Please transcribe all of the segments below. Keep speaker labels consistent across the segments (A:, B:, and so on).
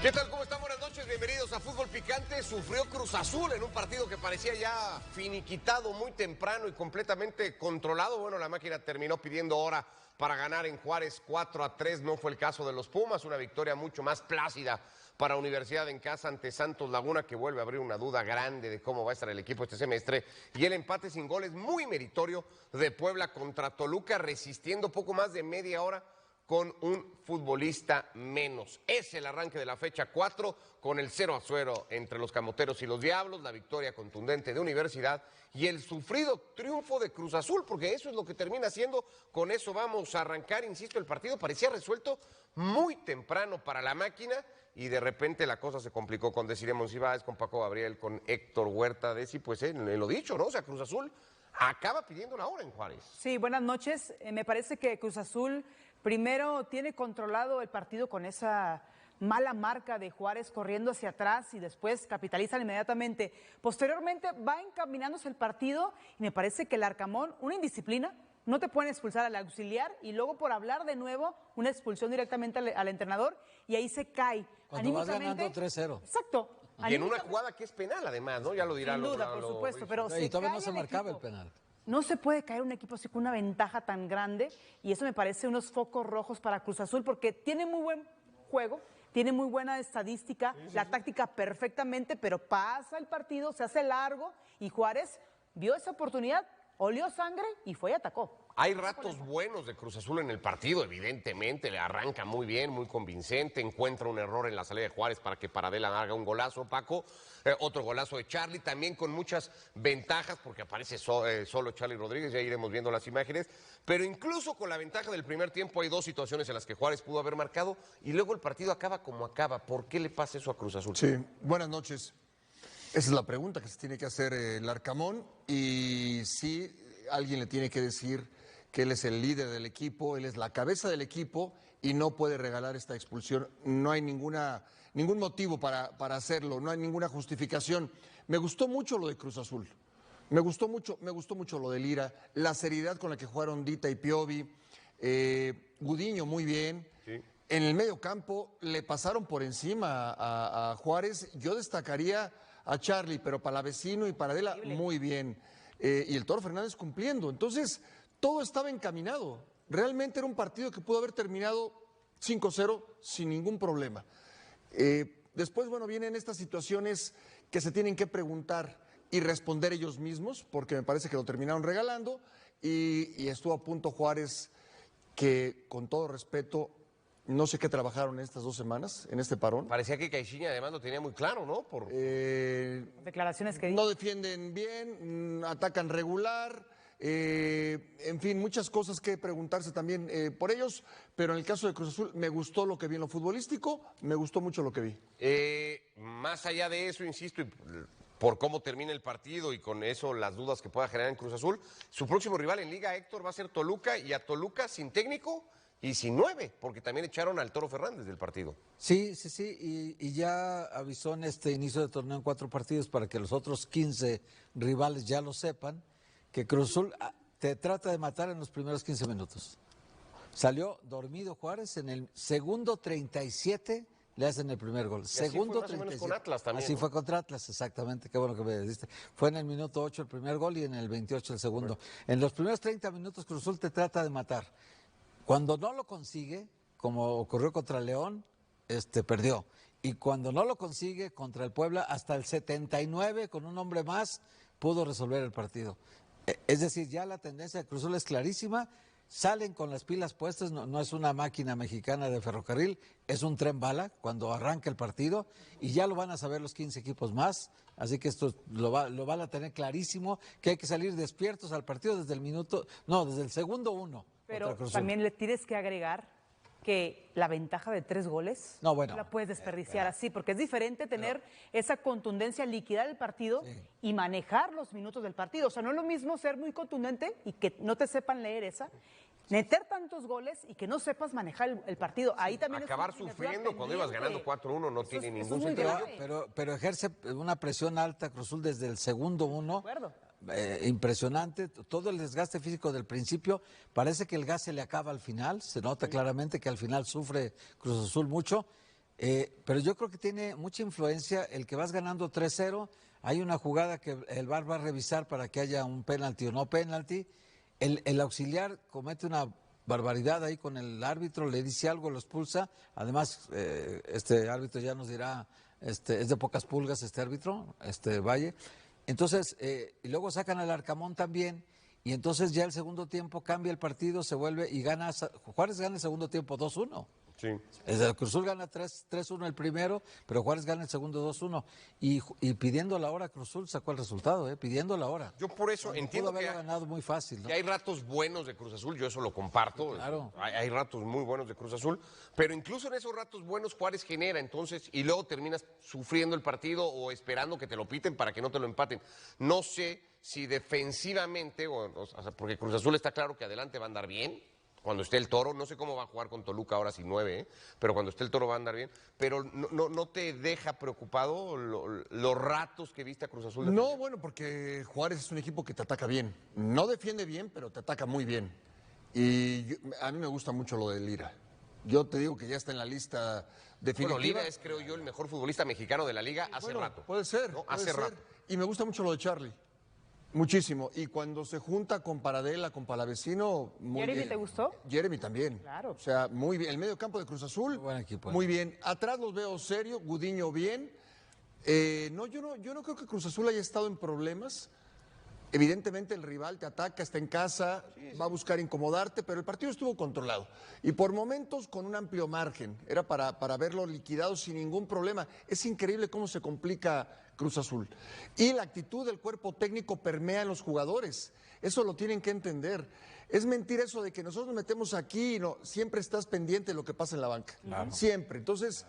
A: ¿Qué tal? ¿Cómo están? Buenas noches, bienvenidos a Fútbol Picante. Sufrió Cruz Azul en un partido que parecía ya finiquitado muy temprano y completamente controlado. Bueno, la máquina terminó pidiendo hora para ganar en Juárez 4-3. No fue el caso de los Pumas, una victoria mucho más plácida para Universidad en casa ante Santos Laguna, que vuelve a abrir una duda grande de cómo va a estar el equipo este semestre. Y el empate sin goles muy meritorio de Puebla contra Toluca, resistiendo poco más de media hora con un futbolista menos. Es el arranque de la fecha 4 con el 0-0 entre los Camoteros y los Diablos, la victoria contundente de Universidad y el sufrido triunfo de Cruz Azul, porque eso es lo que termina siendo. Con eso vamos a arrancar, insisto, el partido parecía resuelto muy temprano para la máquina y de repente la cosa se complicó con Desiree Monsiváis, con Paco Gabriel, con Héctor Huerta, pues en lo dicho, ¿no? O sea, Cruz Azul acaba pidiendo la hora en Juárez.
B: Sí, buenas noches. Me parece que Cruz Azul primero tiene controlado el partido con esa mala marca de Juárez corriendo hacia atrás y después capitalizan inmediatamente. Posteriormente va encaminándose el partido y me parece que el Arcamón, una indisciplina, no te pueden expulsar al auxiliar y luego por hablar de nuevo una expulsión directamente al entrenador y ahí se cae.
C: Cuando vas ganando 3-0.
B: Exacto.
A: Y en una jugada que es penal además, ¿no? Ya lo dirá.
B: Sin duda, por supuesto, pero
C: y todavía no se marcaba el penal.
B: No se puede caer un equipo así con una ventaja tan grande y eso me parece unos focos rojos para Cruz Azul porque tiene muy buen juego, tiene muy buena estadística, la táctica perfectamente, pero pasa el partido, se hace largo y Juárez vio esa oportunidad, olió sangre y fue y atacó.
A: Hay ratos buenos de Cruz Azul en el partido, evidentemente, le arranca muy bien, muy convincente, encuentra un error en la salida de Juárez para que Paradela haga un golazo, Paco, otro golazo de Charlie, también con muchas ventajas, porque aparece solo Charlie Rodríguez, ya iremos viendo las imágenes, pero incluso con la ventaja del primer tiempo hay dos situaciones en las que Juárez pudo haber marcado, y luego el partido acaba como acaba. ¿Por qué le pasa eso a Cruz Azul?
D: Sí, buenas noches. Esa es la pregunta que se tiene que hacer el Arcamón, y sí, alguien le tiene que decir que él es el líder del equipo, él es la cabeza del equipo y no puede regalar esta expulsión. No hay ningún motivo para hacerlo, no hay ninguna justificación. Me gustó mucho lo de Cruz Azul, me gustó mucho lo de Lira, la seriedad con la que jugaron Dita y Piovi, Gudiño muy bien. Sí. En el medio campo le pasaron por encima a Juárez. Yo destacaría a Charlie, pero Palavecino y Paradela muy bien. Y el Toro Fernández cumpliendo. Entonces, todo estaba encaminado. Realmente era un partido que pudo haber terminado 5-0 sin ningún problema. Después, bueno, vienen estas situaciones que se tienen que preguntar y responder ellos mismos, porque me parece que lo terminaron regalando, y estuvo a punto Juárez, que con todo respeto, no sé qué trabajaron estas 2 semanas, en este parón.
A: Parecía que Caixinha además lo tenía muy claro, ¿no?
B: Declaraciones que
D: no defienden bien, atacan regular. En fin, muchas cosas que preguntarse también por ellos, pero en el caso de Cruz Azul me gustó lo que vi en lo futbolístico, me gustó mucho lo que vi.
A: Más allá de eso, insisto, y por cómo termina el partido y con eso las dudas que pueda generar en Cruz Azul, su próximo rival en Liga, Héctor, va a ser Toluca, y a Toluca sin técnico y sin 9, porque también echaron al Toro Fernández del partido.
C: Sí, y ya avisó en este inicio de torneo en 4 partidos para que los otros 15 rivales ya lo sepan, que Cruz Azul te trata de matar en los primeros 15 minutos. Salió dormido Juárez, en el segundo 37 le hacen el primer gol. Segundo
A: así fue más o menos con Atlas también.
C: Así
A: ¿no?
C: fue contra Atlas, exactamente, qué bueno que me dijiste. Fue en el minuto 8 el primer gol y en el 28 el segundo. Bueno. En los primeros 30 minutos Cruz Azul te trata de matar. Cuando no lo consigue, como ocurrió contra León, perdió. Y cuando no lo consigue contra el Puebla, hasta el 79, con un hombre más, pudo resolver el partido. Es decir, ya la tendencia de Cruz Azul es clarísima, salen con las pilas puestas, no es una máquina mexicana de ferrocarril, es un tren bala cuando arranca el partido y ya lo van a saber los 15 equipos más, así que esto lo van a tener clarísimo, que hay que salir despiertos al partido desde el segundo 1.
B: Pero también le tienes que agregar que la ventaja de 3 goles no la puedes desperdiciar así, porque es diferente tener esa contundencia, liquidar el partido y manejar los minutos del partido. O sea, no es lo mismo ser muy contundente y que no te sepan leer esa, meter tantos goles y que no sepas manejar el partido. Ahí también
A: acabar sufriendo cuando ibas ganando 4-1 no tiene ningún sentido.
C: Pero ejerce una presión alta Cruz Azul desde el segundo 1. Impresionante, todo el desgaste físico del principio, parece que el gas se le acaba al final, se nota claramente que al final sufre Cruz Azul mucho, Pero yo creo que tiene mucha influencia el que vas ganando 3-0. Hay una jugada que el VAR va a revisar para que haya un penalti o no penalti. El auxiliar comete una barbaridad ahí con el árbitro, le dice algo, lo expulsa. Además, este árbitro ya nos dirá, es de pocas pulgas este árbitro, Valle. Entonces, y luego sacan al Arcamón también. Y entonces ya el segundo tiempo cambia el partido, se vuelve y gana. Juárez gana el segundo tiempo 2-1.
A: Sí.
C: El Cruz Azul gana 3-1 el primero, pero Juárez gana el segundo 2-1. Y pidiendo la hora, Cruz Azul sacó el resultado, pidiendo la hora.
A: Yo por eso entiendo
C: pudo haberlo ganado muy fácil, ¿no?
A: que hay ratos buenos de Cruz Azul, yo eso lo comparto.
C: Sí, claro.
A: Hay ratos muy buenos de Cruz Azul, pero incluso en esos ratos buenos Juárez genera, entonces, y luego terminas sufriendo el partido o esperando que te lo piten para que no te lo empaten. No sé si defensivamente, o sea, porque Cruz Azul está claro que adelante va a andar bien. Cuando esté el Toro, no sé cómo va a jugar con Toluca ahora sin 9, pero cuando esté el Toro va a andar bien. Pero no te deja preocupado los ratos que viste a Cruz Azul.
D: No, bueno, porque Juárez es un equipo que te ataca bien. No defiende bien, pero te ataca muy bien. A mí me gusta mucho lo de Lira. Yo te digo que ya está en la lista definitiva.
A: Bueno, Lira es, creo yo, el mejor futbolista mexicano de la liga hace rato.
D: Puede ser,
A: ¿no?
D: puede
A: Hace
D: ser.
A: rato.
D: Y me gusta mucho lo de Charlie. Muchísimo. Y cuando se junta con Paradela, con Palavecino, muy
B: ¿Jeremy
D: bien.
B: te gustó?
D: Jeremy también.
B: Claro.
D: O sea, muy bien. El medio campo de Cruz Azul,
C: Muy buen equipo.
D: muy bien. Atrás los veo serio, Gudiño bien. No, yo no creo que Cruz Azul haya estado en problemas. Evidentemente el rival te ataca, está en casa, va a buscar incomodarte, pero el partido estuvo controlado. Y por momentos con un amplio margen. Era para verlo liquidado sin ningún problema. Es increíble cómo se complica Cruz Azul. Y la actitud del cuerpo técnico permea en los jugadores. Eso lo tienen que entender. Es mentira eso de que nosotros nos metemos aquí y no, siempre estás pendiente de lo que pasa en la banca. Claro. Siempre. Entonces,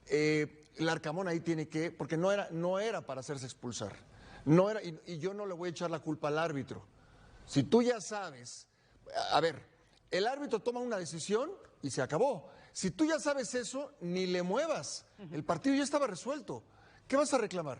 D: el Arcamón ahí tiene que, porque no era para hacerse expulsar. No era, y yo no le voy a echar la culpa al árbitro. Si tú ya sabes, a ver, el árbitro toma una decisión y se acabó. Si tú ya sabes eso, ni le muevas. El partido ya estaba resuelto. ¿Qué vas a reclamar?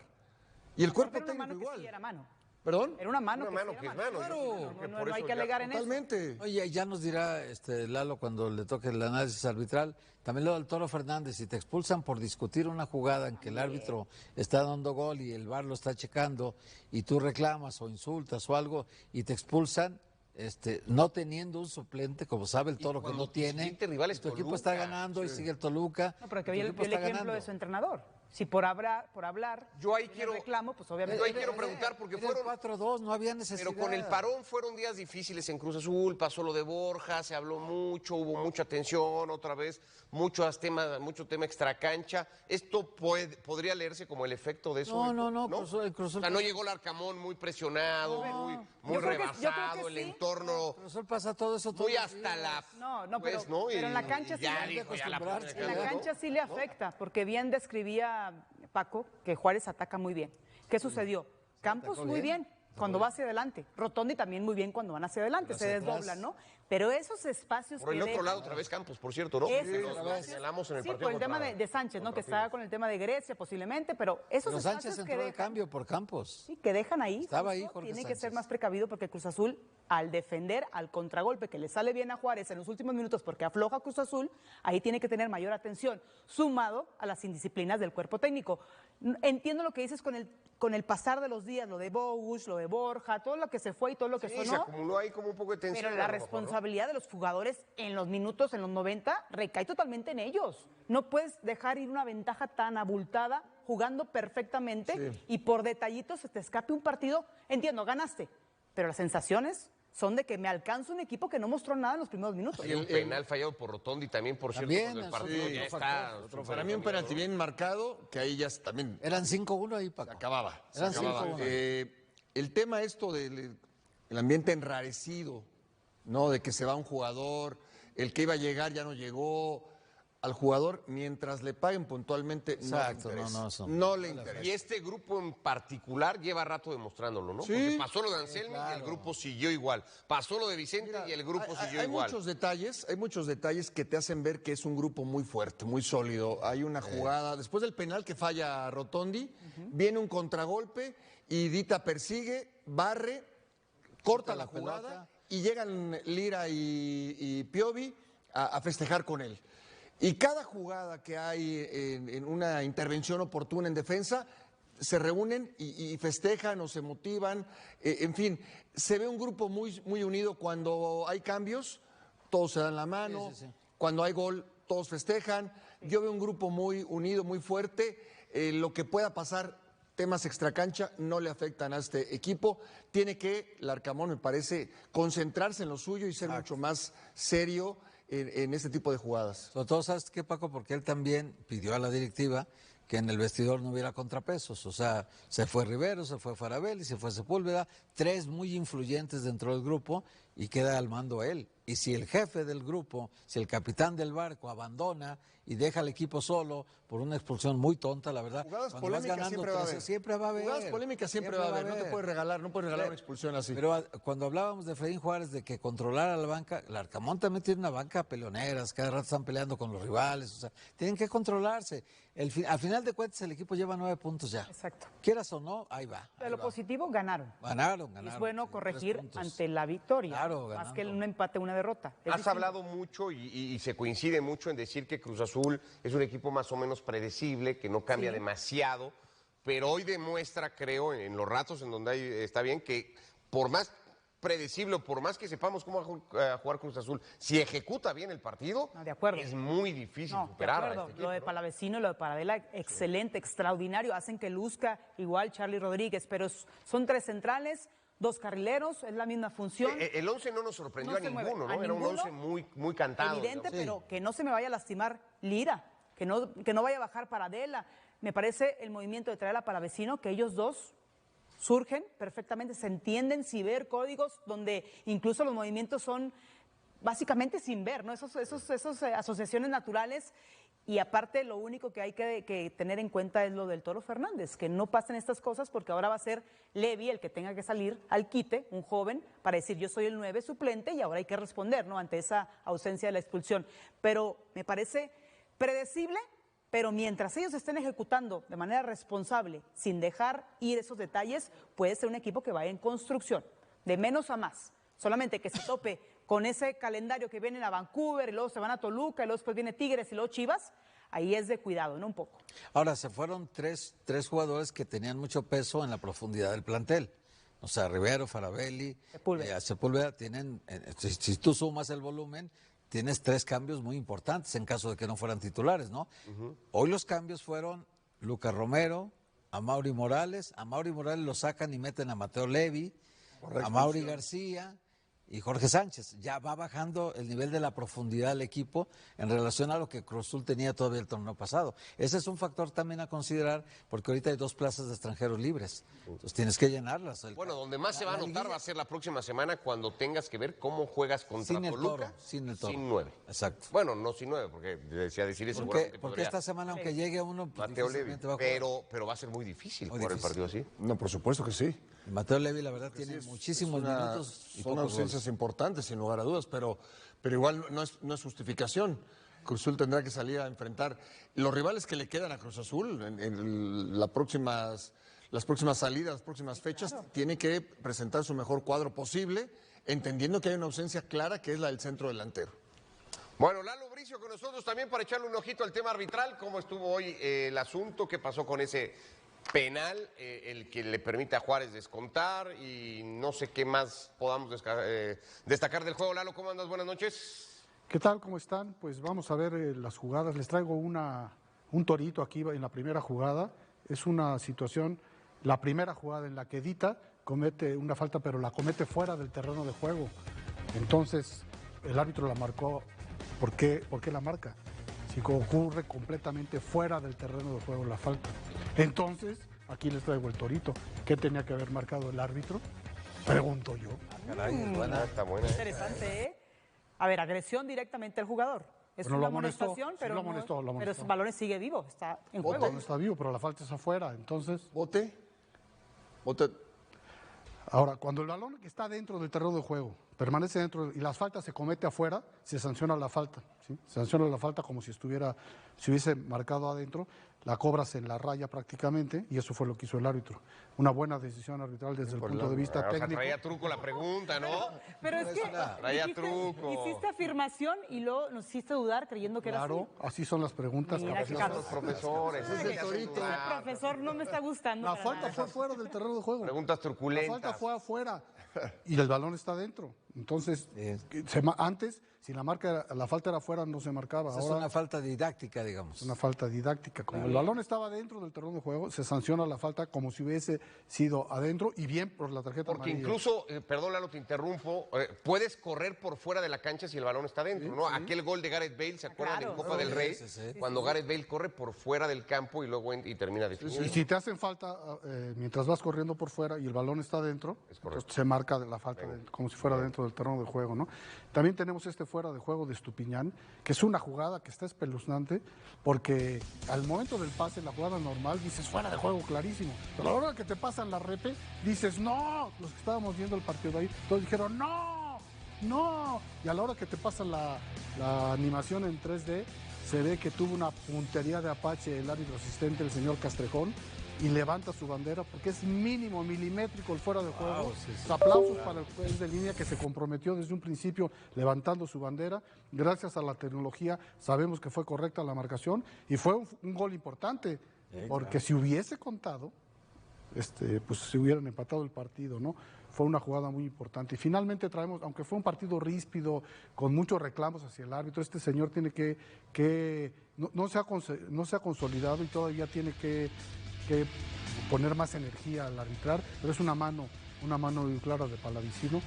D: Y el cuerpo técnico igual.
B: Sí, era mano.
D: ¿Perdón?
B: Era una mano.
A: Una mano
B: sí
A: que
B: era
A: es mano.
D: Claro.
A: Yo creo que
B: No
A: por
B: hay
A: eso
B: que alegar en eso.
D: Totalmente.
C: Oye, ya nos dirá Lalo cuando le toque el análisis arbitral. También lo del Toro Fernández, si te expulsan por discutir una jugada en que el árbitro está dando gol y el VAR lo está checando y tú reclamas o insultas o algo y te expulsan, no teniendo un suplente, como sabe el Toro que
A: cuando
C: no
A: tu
C: tiene,
A: siguiente rival es
C: tu equipo
A: Toluca,
C: está ganando y sigue el Toluca.
B: No, pero que
C: tu
B: vio el
C: equipo está
B: ejemplo de
C: ganando.
B: su entrenador. Si por hablar
A: Yo ahí
B: viene el
A: quiero-
B: reclamo, pues obviamente.
A: Yo ahí quiero preguntar porque
C: Era el
A: fueron
C: 4-2, no había necesidad.
A: Pero con el parón fueron días difíciles en Cruz Azul, pasó lo de Borja, se habló mucho, hubo mucha tensión, otra vez, mucho tema extracancha. ¿Esto podría leerse como el efecto de eso?
C: No, el Cruz Azul
A: O sea, no llegó el Arcamón muy presionado, muy
B: Yo creo que
A: rebasado, el
B: sí.
A: entorno
C: Cruz Azul pasa todo eso todo
A: muy hasta la...
B: No,
A: pues,
B: pero en la cancha
A: y ya
B: sí.
A: dijo, ya la
C: acostumbrarse.
B: En la
A: ¿no?
B: cancha sí le afecta, porque bien describía Paco que Juárez ataca muy bien. ¿Qué sucedió? Campos muy bien cuando va hacia adelante. Rotondi también muy bien cuando van hacia adelante, se desdoblan, ¿no? Pero esos espacios
A: Por el
B: que
A: otro
B: dejan-
A: lado otra vez Campos, por cierto, ¿no?
B: Esos
A: Que lo
B: espacios-
A: señalamos en el
B: sí,
A: partido
B: por el tema
A: contra-
B: de Sánchez, ¿no? Que
A: contra
B: está con el tema de Grecia posiblemente, pero esos
C: Pero
B: espacios
C: Sánchez
B: que
C: entró de
B: dejan,
C: cambio por Campos.
B: sí, que dejan ahí,
C: Estaba ahí
B: justo,
C: Jorge
B: tiene que
C: Sánchez.
B: ser más precavido porque Cruz Azul, al defender al contragolpe que le sale bien a Juárez en los últimos minutos porque afloja Cruz Azul, ahí tiene que tener mayor atención, sumado a las indisciplinas del cuerpo técnico. Entiendo lo que dices con el pasar de los días, lo de Bogusch, lo de Borja, todo lo que se fue y todo lo que
A: Sí, se
B: sonó.
A: acumuló ahí como un poco de tensión.
B: Pero
A: a
B: la
A: lo mejor, ¿no?
B: responsabilidad de los jugadores en los minutos, en los 90, recae totalmente en ellos. No puedes dejar ir una ventaja tan abultada jugando perfectamente y por detallitos se te escape un partido. Entiendo, ganaste, pero las sensaciones son de que me alcanza un equipo que no mostró nada en los primeros minutos.
A: Y un penal fallado por Rotondi también, por cierto,
C: También,
A: cuando el
C: sí,
A: partido ya
C: otro
A: está...
C: factor, otro
D: Para mí un penalti bien marcado, que ahí ya también
C: Eran 5-1 ahí, Paco.
D: se acababa. se
C: Eran
D: acababa.
C: 5-1.
D: El tema esto del el ambiente enrarecido, ¿no? De que se va un jugador, el que iba a llegar ya no llegó. Al jugador, mientras le paguen puntualmente,
C: Exacto,
D: no le interesa.
C: no, eso.
D: No le interesa.
A: Y este grupo en particular lleva rato demostrándolo, ¿no?
D: Sí.
A: Porque pasó lo de Anselmi y el grupo siguió igual. Pasó lo de Vicente y el grupo siguió
D: Hay
A: igual.
D: hay muchos detalles que te hacen ver que es un grupo muy fuerte, muy sólido. Hay una jugada, después del penal que falla Rotondi, viene un contragolpe y Dita persigue, barre, corta la jugada
C: pelota.
D: y llegan Lira y Piovi a festejar con él. Y cada jugada que hay en una intervención oportuna en defensa, se reúnen y festejan o se motivan. En fin, se ve un grupo muy, muy unido cuando hay cambios, todos se dan la mano.
C: Sí.
D: Cuando hay gol, todos festejan. Yo veo un grupo muy unido, muy fuerte. Lo que pueda pasar, temas extracancha, no le afectan a este equipo. Tiene que, Larcamón, me parece, concentrarse en lo suyo y ser mucho más serio en este tipo de jugadas.
C: Sobre todo, ¿sabes qué, Paco? Porque él también pidió a la directiva que en el vestidor no hubiera contrapesos. O sea, se fue Rivero, se fue Farabelli, se fue Sepúlveda, 3 muy influyentes dentro del grupo y queda al mando él. Y si el jefe del grupo, si el capitán del barco abandona y deja al equipo solo por una expulsión muy tonta, la verdad.
D: Jugadas
C: cuando vas
D: polémicas
C: ganando
D: siempre va a
C: 3,
D: haber.
C: siempre va a haber.
D: Jugadas polémicas siempre va a haber. No te puedes regalar, una expulsión así.
C: Pero cuando hablábamos de Fredín Juárez, de que controlara la banca, el Arcamón también tiene una banca peleoneras, cada rato están peleando con los rivales, o sea, tienen que controlarse. Al final de cuentas, el equipo lleva 9 puntos ya.
B: Exacto.
C: Quieras o no, ahí va.
B: De lo positivo, ganaron.
C: Ganaron.
B: Y es bueno
C: sí,
B: corregir
C: 3 puntos.
B: ante la victoria.
C: Claro,
B: más
C: ganando.
B: que un empate, una derrota. Es
A: Has
B: distinto.
A: hablado mucho y se coincide mucho en decir que Cruz Azul es un equipo más o menos predecible, que no cambia demasiado, pero hoy demuestra, creo, en los ratos en donde está bien, que por más predecible o por más que sepamos cómo va a jugar Cruz Azul, si ejecuta bien el partido,
B: No, de acuerdo.
A: es muy difícil
B: No, de
A: superar a
B: acuerdo.
A: este equipo,
B: Lo de
A: ¿no?
B: Palavecino y lo de Paradela, excelente, extraordinario. Hacen que luzca igual Charlie Rodríguez, pero son 3 centrales, 2 carrileros, es la misma función.
A: El 11 no nos sorprendió
B: No
A: a
B: se mueve.
A: ninguno, ¿no?
B: A
A: Era un
B: ninguno.
A: 11 muy cantado.
B: Evidente,
A: digamos.
B: pero que no se me vaya a lastimar Lira, que no vaya a bajar Paradela. Me parece el movimiento de traer a Palavecino, que ellos dos surgen perfectamente, se entienden sin ver códigos, donde incluso los movimientos son básicamente sin ver, ¿no? Esas asociaciones naturales. Y aparte, lo único que hay que tener en cuenta es lo del Toro Fernández, que no pasen estas cosas, porque ahora va a ser Levy el que tenga que salir al quite, un joven, para decir yo soy el 9 suplente y ahora hay que responder, ¿no? Ante esa ausencia de la expulsión. Pero me parece predecible, pero mientras ellos estén ejecutando de manera responsable, sin dejar ir esos detalles, puede ser un equipo que vaya en construcción, de menos a más. Solamente que se tope con ese calendario que vienen a Vancouver y luego se van a Toluca y luego después viene Tigres y luego Chivas, ahí es de cuidado, ¿no? Un poco.
C: Ahora, se fueron tres jugadores que tenían mucho peso en la profundidad del plantel. O sea, Rivero, Farabelli, Sepúlveda tienen, si tú sumas el volumen, tienes 3 cambios muy importantes en caso de que no fueran titulares, ¿no? Hoy los cambios fueron Lucas Romero, Amaury Morales lo sacan y meten a Mateo Levy, a Mauri García y Jorge Sánchez. Ya va bajando el nivel de la profundidad del equipo en relación a lo que Cruz Azul tenía todavía el torneo pasado. Ese es un factor también a considerar, porque ahorita hay 2 plazas de extranjeros libres. Entonces tienes que llenarlas.
A: Bueno, donde más se va a notar va a ser la próxima semana cuando tengas que ver cómo juegas contra
C: Sin el
A: Toluca.
C: Toro, sin el Toro.
A: Sin 9.
C: Exacto.
A: Bueno, no sin 9, porque decía decir eso.
C: Porque esta semana, aunque llegue uno, pues,
A: Mateo Levy,
C: difícilmente va a jugar.
A: pero va a ser muy difícil
C: Muy
A: jugar el
C: difícil.
A: partido así.
D: No, por supuesto que sí.
C: Mateo Levy, la verdad, tiene muchísimos minutos y
D: son
C: pocos
D: ausencias
C: goles.
D: importantes, sin lugar a dudas, pero igual no es justificación. Cruz Azul tendrá que salir a enfrentar los rivales que le quedan a Cruz Azul en las próximas salidas, las próximas fechas. Tiene que presentar su mejor cuadro posible, entendiendo que hay una ausencia clara que es la del centro delantero.
A: Bueno, Lalo Bricio con nosotros también para echarle un ojito al tema arbitral. ¿Cómo estuvo hoy el asunto? ¿Qué pasó con ese penal, el que le permite a Juárez descontar? Y no sé qué más podamos destacar del juego. Lalo, ¿cómo andas? Buenas noches.
E: ¿Qué tal? ¿Cómo están? Pues vamos a ver las jugadas. Les traigo un torito aquí en la primera jugada. Es una situación, la primera jugada en la que Dita comete una falta, pero la comete fuera del terreno de juego. Entonces, el árbitro la marcó. ¿Por qué la marca? Si ocurre completamente fuera del terreno de juego la falta. Entonces, aquí les traigo el torito. ¿Qué tenía que haber marcado el árbitro? Pregunto yo.
C: Caray, es buena.
A: Está buena.
B: Interesante, ¿eh? A ver, agresión directamente al jugador. Es
E: Pero
B: una
E: lo amonestó,
B: amonestación,
E: sí,
B: pero,
E: lo amonestó, lo
B: pero
E: amonestó.
B: el balón sigue vivo, está en
E: El
B: juego.
E: balón está vivo, pero la falta es afuera. Entonces,
D: Bote.
E: ahora, cuando el balón que está dentro del terreno de juego permanece dentro y las faltas se comete afuera, se sanciona la falta. ¿Sí? Se sanciona la falta como si hubiese marcado adentro. la cobras en la raya prácticamente, y eso fue lo que hizo el árbitro. Una buena decisión arbitral desde el punto de vista
A: O sea,
E: técnico.
A: traía truco la pregunta, ¿no?
B: Pero es que
A: Traía truco.
B: hiciste afirmación y luego nos hiciste dudar creyendo que era
E: Claro, así son las preguntas.
B: Mira,
E: capaz.
B: qué
A: Son los profesores.
D: Ese es el torito.
B: así. Profesor, no me está gustando.
E: La
B: para
E: falta
B: nada.
E: fue fuera del terreno de juego.
A: Preguntas
E: La
A: truculentas.
E: falta fue afuera y el balón está dentro. Entonces, antes, si la falta era afuera, no se marcaba.
C: Es
E: Ahora
C: una falta didáctica, digamos.
E: es una falta didáctica. Como el balón estaba dentro del terreno de juego, se sanciona la falta como si hubiese sido adentro y bien por la tarjeta
A: Porque
E: amarilla.
A: incluso, perdón Lalo, te interrumpo, puedes correr por fuera de la cancha si el balón está dentro, ¿no? Aquel gol de Gareth Bale, ¿se acuerdan
B: Claro.
A: en Copa del Rey?
C: Sí.
A: Cuando Gareth Bale corre por fuera del campo y luego y termina definiendo.
E: Y si te hacen falta mientras vas corriendo por fuera y el balón está dentro,
A: correcto.
E: pues se marca la falta como si fuera dentro del terreno de juego, ¿no? También tenemos este fuera de juego de Estupiñán, que es una jugada que está espeluznante, porque al momento del pase, la jugada normal, dices fuera de juego clarísimo. Pero a la hora que te pasan la repe, dices no. Los que estábamos viendo el partido ahí, todos dijeron no. Y a la hora que te pasan la animación en 3D, se ve que tuvo una puntería de Apache el árbitro asistente, el señor Castrejón, y levanta su bandera porque es mínimo, milimétrico el fuera de juego. Aplausos para el juez de línea que se comprometió desde un principio levantando su bandera. Gracias a la tecnología sabemos que fue correcta la marcación y fue un gol importante, porque si hubiese contado, pues se hubieran empatado el partido, ¿no? Fue una jugada muy importante. Y finalmente traemos, aunque fue un partido ríspido, con muchos reclamos hacia el árbitro, este señor tiene no se ha consolidado y todavía tiene que poner más energía al arbitrar, pero es una mano muy clara de Palavicino.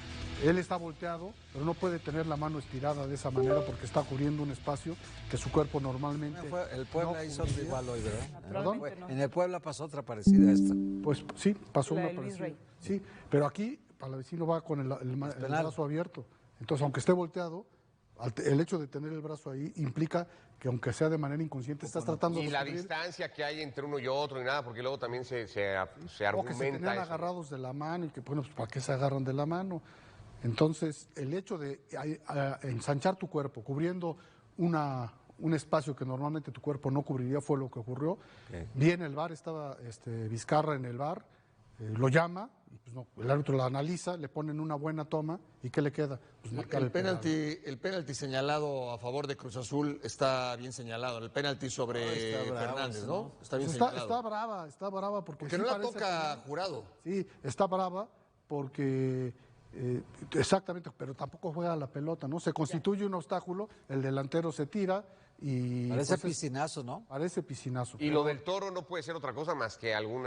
E: Él está volteado, pero no puede tener la mano estirada de esa manera porque está cubriendo un espacio que su cuerpo normalmente
C: El Puebla
E: no
C: hizo otra
E: cubriría.
C: igual hoy, ¿verdad?
B: Naturalmente no.
C: En el Puebla pasó otra parecida a esta.
E: Pues sí, pasó
B: La
E: una
B: de Luis
E: parecida.
B: Rey.
E: Sí, pero aquí Palavicino va con el brazo abierto. Entonces, aunque esté volteado, el hecho de tener el brazo ahí implica que aunque sea de manera inconsciente, estás tratando
A: Y
E: de
A: la
E: cubrir,
A: distancia que hay entre uno y otro y nada, porque luego también se
E: o que se
A: argumenta
E: tenían
A: eso.
E: agarrados de la mano y que, bueno, pues ¿para qué se agarran de la mano? Entonces, el hecho de ensanchar tu cuerpo, cubriendo un espacio que normalmente tu cuerpo no cubriría, fue lo que ocurrió. Viene el VAR, estaba Vizcarra en el VAR, lo llama, y pues no, el árbitro la analiza, le ponen una buena toma, ¿y qué le queda? Pues marcar
D: El penalti señalado a favor de Cruz Azul está bien señalado. El penalti sobre
C: Está bravo,
D: Fernández,
C: sí,
D: ¿no? Está bien
E: Está
D: señalado.
E: brava porque
D: Porque
E: sí
D: no la
E: parece
D: toca Jurado.
E: Sí, está brava porque exactamente, pero tampoco juega la pelota, ¿no? Se constituye un obstáculo, el delantero se tira y
C: Parece
E: pues,
C: piscinazo, ¿no?
E: parece piscinazo.
A: Y lo del Toro no puede ser otra cosa más que algún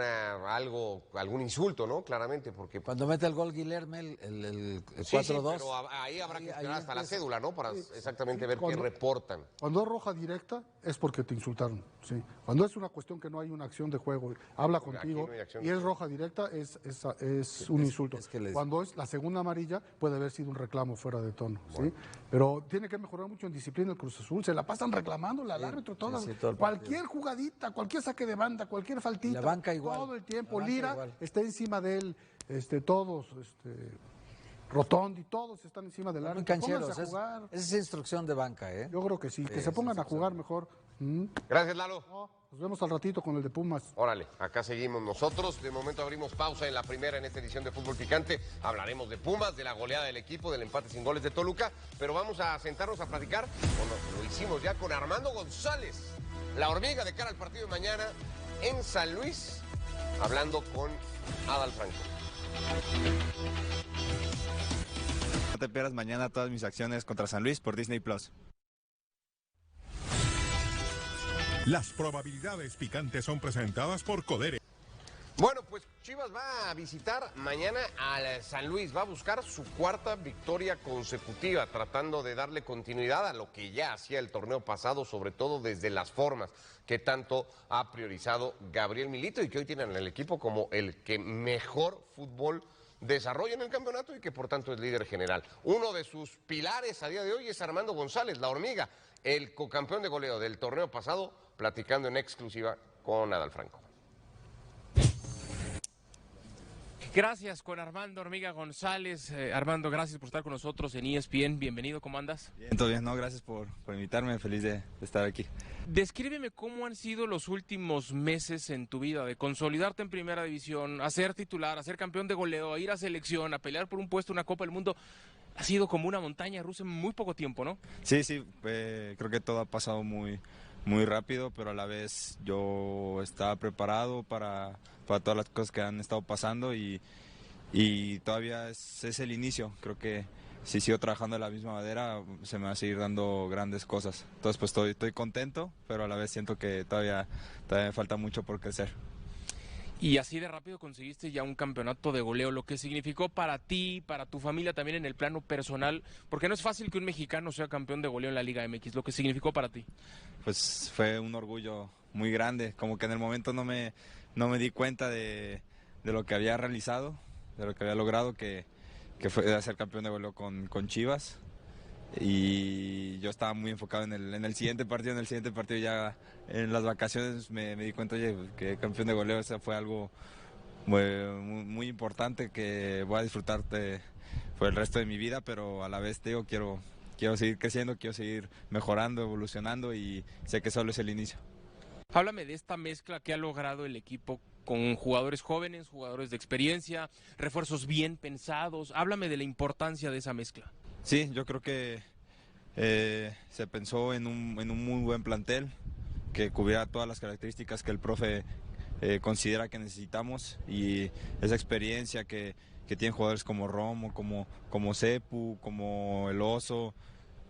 A: insulto, ¿no? Claramente, porque
C: Cuando mete el gol Guilherme, el
A: sí,
C: 4-2.
A: pero ahí habrá que
C: Ahí
A: esperar hasta la
C: empieza.
A: cédula, ¿no? Para exactamente ver qué
E: Cuando-
A: reportan.
E: Cuando es roja directa es porque te insultaron, sí. Cuando es una cuestión que no hay una acción de juego, habla
A: Aquí
E: contigo
A: no hay acción
E: y
A: de
E: es roja directa es un insulto.
C: es que les-
E: Cuando es la segunda amarilla puede haber sido un reclamo fuera de tono, ¿sí? Pero tiene que mejorar mucho en disciplina el Cruz Azul, se la pasan reclamándole al árbitro todas,
C: sí, todo el
E: cualquier jugadita, cualquier saque de banda, cualquier faltita,
C: La banca igual.
E: todo el tiempo,
C: La banca
E: Lira
C: igual.
E: está encima de él, todos, Rotondi, todos están encima del
C: Muy
E: árbitro,
C: cancheros.
E: pónganse a jugar.
C: Esa es instrucción de banca, ¿eh?
E: Yo creo que sí, que se pongan a jugar mejor.
A: Gracias, Lalo.
E: Nos vemos al ratito con el de Pumas.
A: Órale, acá seguimos nosotros. De momento abrimos pausa en la primera en esta edición de Fútbol Picante. Hablaremos de Pumas, de la goleada del equipo, del empate sin goles de Toluca. Pero vamos a sentarnos a platicar, lo hicimos ya con Armando González, la hormiga de cara al partido de mañana en San Luis, hablando con Adal Franco.
F: No te pierdas mañana todas mis acciones contra San Luis por Disney Plus.
G: Las probabilidades picantes son presentadas por Codere.
A: Bueno, pues Chivas va a visitar mañana al San Luis, va a buscar su cuarta victoria consecutiva, tratando de darle continuidad a lo que ya hacía el torneo pasado, sobre todo desde las formas que tanto ha priorizado Gabriel Milito y que hoy tienen el equipo como el que mejor fútbol desarrolla en el campeonato y que por tanto es líder general. Uno de sus pilares a día de hoy es Armando González, la hormiga, el cocampeón de goleo del torneo pasado, platicando en exclusiva con Adal Franco.
H: Gracias con Armando Hormiga González. Armando, gracias por estar con nosotros en ESPN. Bienvenido, ¿cómo andas?
F: Bien, todo bien, no, gracias por invitarme, feliz de estar aquí.
H: Descríbeme cómo han sido los últimos meses en tu vida, de consolidarte en primera división, a ser titular, a ser campeón de goleo, a ir a selección, a pelear por un puesto en una Copa del Mundo. Ha sido como una montaña rusa en muy poco tiempo, ¿no?
F: Sí, creo que todo ha pasado muy rápido, pero a la vez yo estaba preparado para todas las cosas que han estado pasando y todavía es el inicio. Creo que si sigo trabajando de la misma manera se me va a seguir dando grandes cosas. Entonces pues estoy contento, pero a la vez siento que todavía me falta mucho por crecer.
H: Y así de rápido conseguiste ya un campeonato de goleo, lo que significó para ti, para tu familia también en el plano personal, porque no es fácil que un mexicano sea campeón de goleo en la Liga MX, lo que significó para ti.
F: Pues fue un orgullo muy grande, como que en el momento no me di cuenta de lo que había realizado, de lo que había logrado, que fue ser campeón de goleo con Chivas. Y yo estaba muy enfocado en el siguiente partido. En el siguiente partido ya en las vacaciones me di cuenta, oye, que campeón de goleo, eso fue algo muy importante que voy a disfrutar por el resto de mi vida, pero a la vez digo, quiero seguir creciendo, quiero seguir mejorando, evolucionando y sé que solo es el inicio.
H: Háblame de esta mezcla que ha logrado el equipo con jugadores jóvenes, jugadores de experiencia, refuerzos bien pensados. Háblame de la importancia de esa mezcla.
F: Sí, yo creo que se pensó en un muy buen plantel que cubriera todas las características que el profe considera que necesitamos, y esa experiencia que tienen jugadores como Romo, como Cepu, como El Oso,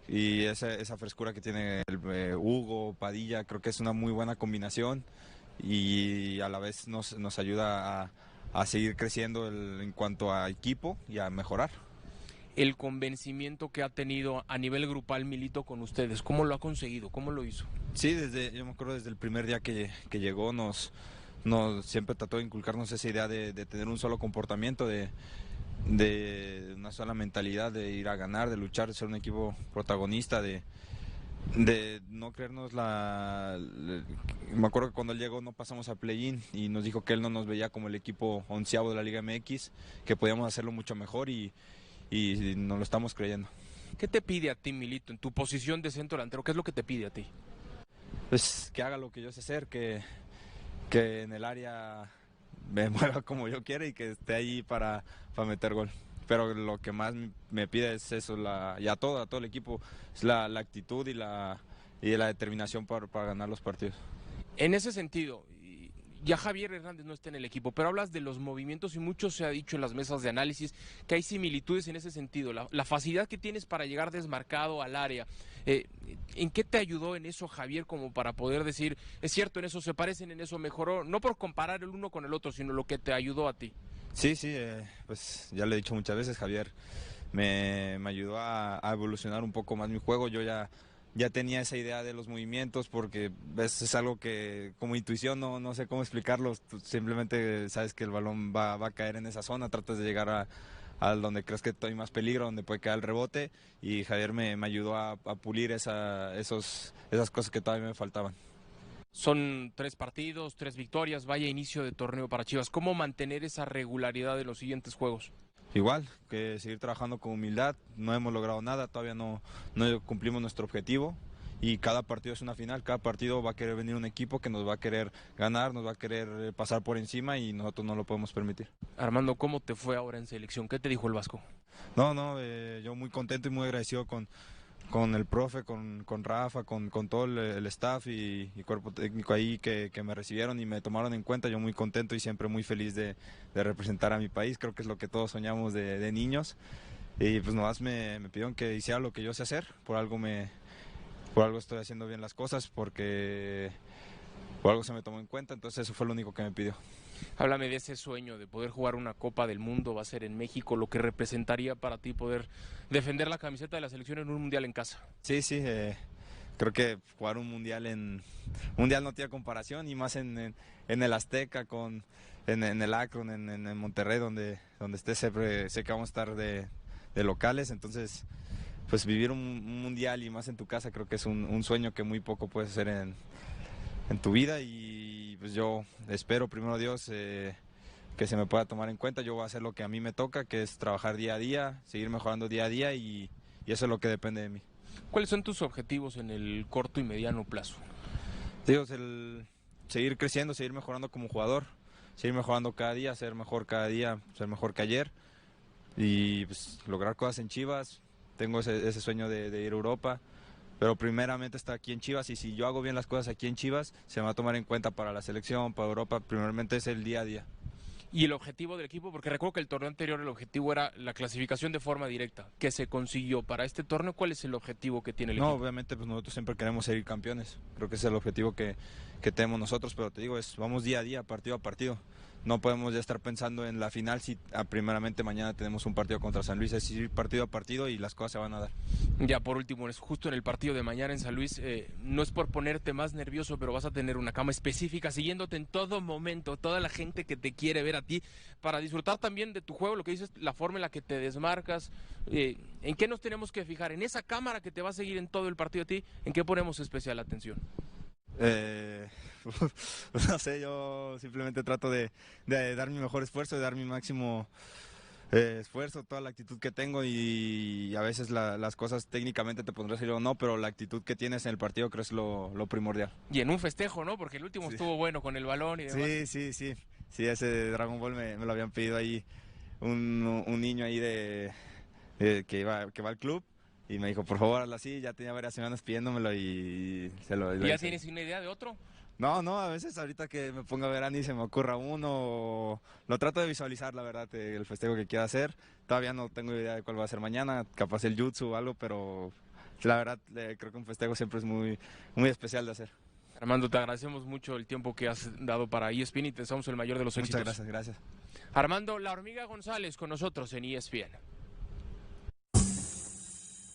F: y esa frescura que tiene Hugo, Padilla. Creo que es una muy buena combinación y a la vez nos ayuda a seguir creciendo en cuanto a equipo y a mejorar.
H: El convencimiento que ha tenido a nivel grupal Milito con ustedes, ¿cómo lo ha conseguido? ¿Cómo lo hizo?
F: Sí, yo me acuerdo desde el primer día que llegó siempre trató de inculcarnos esa idea de tener un solo comportamiento, de una sola mentalidad, de ir a ganar, de luchar, de ser un equipo protagonista, de no creernos me acuerdo que cuando él llegó no pasamos a play-in y nos dijo que él no nos veía como el equipo 11º de la Liga MX, que podíamos hacerlo mucho mejor y nos lo estamos creyendo.
H: ¿Qué te pide a ti, Milito, en tu posición de centro delantero? ¿Qué es lo que te pide a ti?
F: Pues que haga lo que yo sé hacer, que en el área me mueva como yo quiera y que esté ahí para meter gol. Pero lo que más me pide es eso, y a todo el equipo, es la actitud y la determinación para ganar los partidos.
H: En ese sentido, ya Javier Hernández no está en el equipo, pero hablas de los movimientos y mucho se ha dicho en las mesas de análisis que hay similitudes en ese sentido. La facilidad que tienes para llegar desmarcado al área. ¿En qué te ayudó en eso Javier como para poder decir, es cierto, en eso se parecen, en eso mejoró? No por comparar el uno con el otro, sino lo que te ayudó a ti.
F: Sí, pues ya lo he dicho muchas veces, Javier me ayudó a evolucionar un poco más mi juego. Yo ya tenía esa idea de los movimientos porque es algo que como intuición no sé cómo explicarlo. Tú simplemente sabes que el balón va a caer en esa zona, tratas de llegar a donde crees que hay más peligro, donde puede caer el rebote, y Javier me ayudó a pulir esas cosas que todavía me faltaban.
H: Son 3 partidos, 3 victorias, vaya inicio de torneo para Chivas. ¿Cómo mantener esa regularidad en los siguientes juegos?
F: Igual, que seguir trabajando con humildad. No hemos logrado nada, todavía no cumplimos nuestro objetivo, y cada partido es una final. Cada partido va a querer venir un equipo que nos va a querer ganar, nos va a querer pasar por encima, y nosotros no lo podemos permitir.
H: Armando, ¿cómo te fue ahora en selección? ¿Qué te dijo el Vasco?
F: Yo muy contento y muy agradecido con el profe, con Rafa, con todo el staff y cuerpo técnico ahí que me recibieron y me tomaron en cuenta. Yo muy contento y siempre muy feliz de representar a mi país. Creo que es lo que todos soñamos de niños, y pues nomás me pidieron que hiciera lo que yo sé hacer. Por algo estoy haciendo bien las cosas, porque por algo se me tomó en cuenta, entonces eso fue lo único que me pidió.
H: Háblame de ese sueño de poder jugar una Copa del Mundo, va a ser en México, lo que representaría para ti poder defender la camiseta de la selección en un mundial en casa.
F: Sí, creo que jugar un mundial mundial no tiene comparación, y más en el Azteca, en el Akron, en Monterrey, donde esté, siempre sé que vamos a estar de locales. Entonces pues vivir un mundial y más en tu casa, creo que es un sueño que muy poco puedes hacer en tu vida, y pues yo espero, primero Dios, que se me pueda tomar en cuenta. Yo voy a hacer lo que a mí me toca, que es trabajar día a día, seguir mejorando día a día y eso es lo que depende de mí.
H: ¿Cuáles son tus objetivos en el corto y mediano plazo?
F: Digo, el seguir creciendo, seguir mejorando como jugador, seguir mejorando cada día, ser mejor cada día, ser mejor que ayer y pues, lograr cosas en Chivas. Tengo ese sueño de ir a Europa, pero primeramente está aquí en Chivas y si yo hago bien las cosas aquí en Chivas, se me va a tomar en cuenta para la selección, para Europa, primeramente es el día a día.
H: Y el objetivo del equipo, porque recuerdo que el torneo anterior el objetivo era la clasificación de forma directa, que se consiguió. Para este torneo, ¿cuál es el objetivo que tiene el equipo?
F: No, obviamente pues nosotros siempre queremos ser campeones, creo que ese es el objetivo que tenemos nosotros, pero te digo, vamos día a día, partido a partido. No podemos ya estar pensando en la final si primeramente mañana tenemos un partido contra San Luis, es ir partido a partido y las cosas se van a dar.
H: Ya por último, es justo en el partido de mañana en San Luis, no es por ponerte más nervioso, pero vas a tener una cama específica siguiéndote en todo momento, toda la gente que te quiere ver a ti, para disfrutar también de tu juego, lo que dices, la forma en la que te desmarcas. ¿En qué nos tenemos que fijar? ¿En esa cámara que te va a seguir en todo el partido a ti? ¿En qué ponemos especial atención?
F: No sé, yo simplemente trato de dar mi mejor esfuerzo, de dar mi máximo esfuerzo, toda la actitud que tengo y a veces las cosas técnicamente te pondrás o no, pero la actitud que tienes en el partido creo es lo primordial.
H: Y en un festejo, ¿no? Porque el último
F: sí.
H: Estuvo bueno con el balón y demás.
F: Sí, ese de Dragon Ball me lo habían pedido ahí un niño ahí que va al club. Y me dijo, por favor, hazlo así, ya tenía varias semanas pidiéndomelo y se lo
H: ¿Y ya tienes una idea de otro?
F: No, a veces ahorita que me ponga a ver a Andy se me ocurra uno, lo trato de visualizar, la verdad, el festejo que quiera hacer. Todavía no tengo idea de cuál va a ser mañana, capaz el jutsu o algo, pero la verdad creo que un festejo siempre es muy, muy especial de hacer.
H: Armando, te agradecemos mucho el tiempo que has dado para ESPN y te deseamos el mayor de los éxitos.
F: Muchas gracias.
H: Armando La Hormiga González con nosotros en ESPN.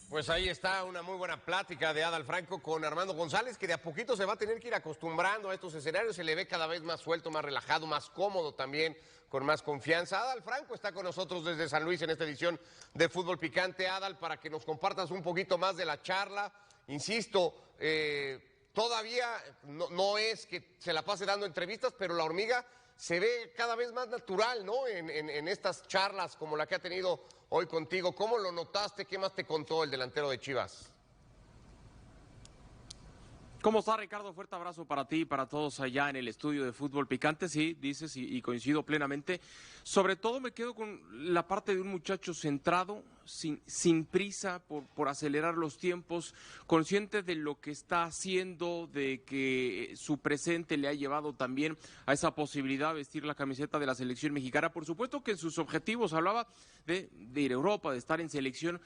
A: Pues ahí está una muy buena plática de Adal Franco con Armando González, que de a poquito se va a tener que ir acostumbrando a estos escenarios, se le ve cada vez más suelto, más relajado, más cómodo también, con más confianza. Adal Franco está con nosotros desde San Luis en esta edición de Fútbol Picante. Adal, para que nos compartas un poquito más de la charla. Insisto, todavía no es que se la pase dando entrevistas, pero la hormiga se ve cada vez más natural, ¿no? En estas charlas como la que ha tenido hoy contigo. ¿Cómo lo notaste? ¿Qué más te contó el delantero de Chivas?
H: ¿Cómo está, Ricardo? Fuerte abrazo para ti y para todos allá en el estudio de Fútbol Picante. Sí, dices y coincido plenamente. Sobre todo me quedo con la parte de un muchacho centrado, sin prisa por acelerar los tiempos, consciente de lo que está haciendo, de que su presente le ha llevado también a esa posibilidad de vestir la camiseta de la selección mexicana. Por supuesto que en sus objetivos hablaba de ir a Europa, de estar en selección,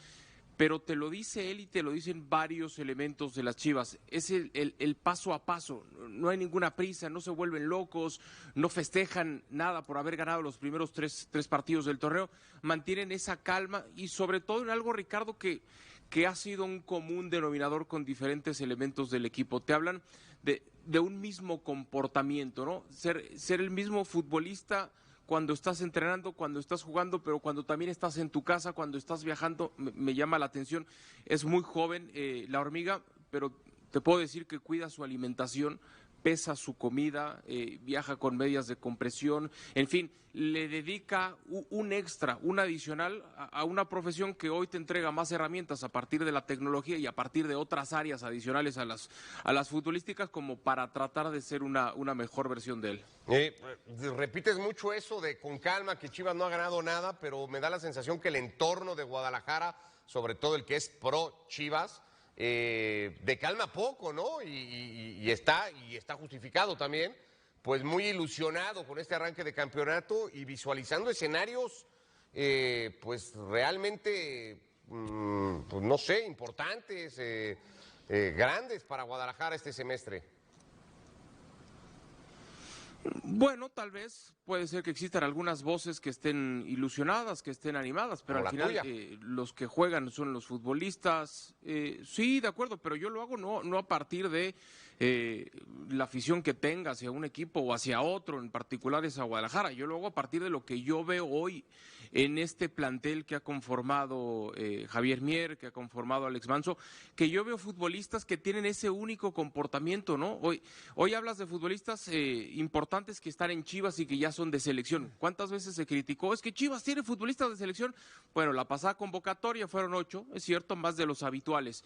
H: pero te lo dice él y te lo dicen varios elementos de las Chivas. Es el paso a paso, no hay ninguna prisa, no se vuelven locos, no festejan nada por haber ganado los primeros tres partidos del torneo, mantienen esa calma y sobre todo en algo, Ricardo, que ha sido un común denominador con diferentes elementos del equipo. Te hablan de un mismo comportamiento, ¿no? Ser el mismo futbolista cuando estás entrenando, cuando estás jugando, pero cuando también estás en tu casa, cuando estás viajando, me llama la atención. Es muy joven la hormiga, pero te puedo decir que cuida su alimentación, pesa su comida, viaja con medias de compresión, en fin, le dedica un extra, un adicional a una profesión que hoy te entrega más herramientas a partir de la tecnología y a partir de otras áreas adicionales a las futbolísticas, como para tratar de ser una mejor versión de él.
A: Repites mucho eso de con calma, que Chivas no ha ganado nada, pero me da la sensación que el entorno de Guadalajara, sobre todo el que es pro Chivas, de calma poco, ¿no? Y está justificado también, pues muy ilusionado con este arranque de campeonato y visualizando escenarios, pues realmente, pues no sé, importantes, grandes para Guadalajara este semestre.
H: Bueno, tal vez puede ser que existan algunas voces que estén ilusionadas, que estén animadas, pero al final los que juegan son los futbolistas. Sí, de acuerdo, pero yo lo hago no a partir de la afición que tenga hacia un equipo o hacia otro, en particular es a Guadalajara. Yo lo hago a partir de lo que yo veo hoy en este plantel que ha conformado Javier Mier, que ha conformado Alex Manso, que yo veo futbolistas que tienen ese único comportamiento, ¿no? Hoy hablas de futbolistas importantes que están en Chivas y que ya son de selección. ¿Cuántas veces se criticó? Es que Chivas tiene futbolistas de selección. Bueno, la pasada convocatoria fueron 8, es cierto, más de los habituales.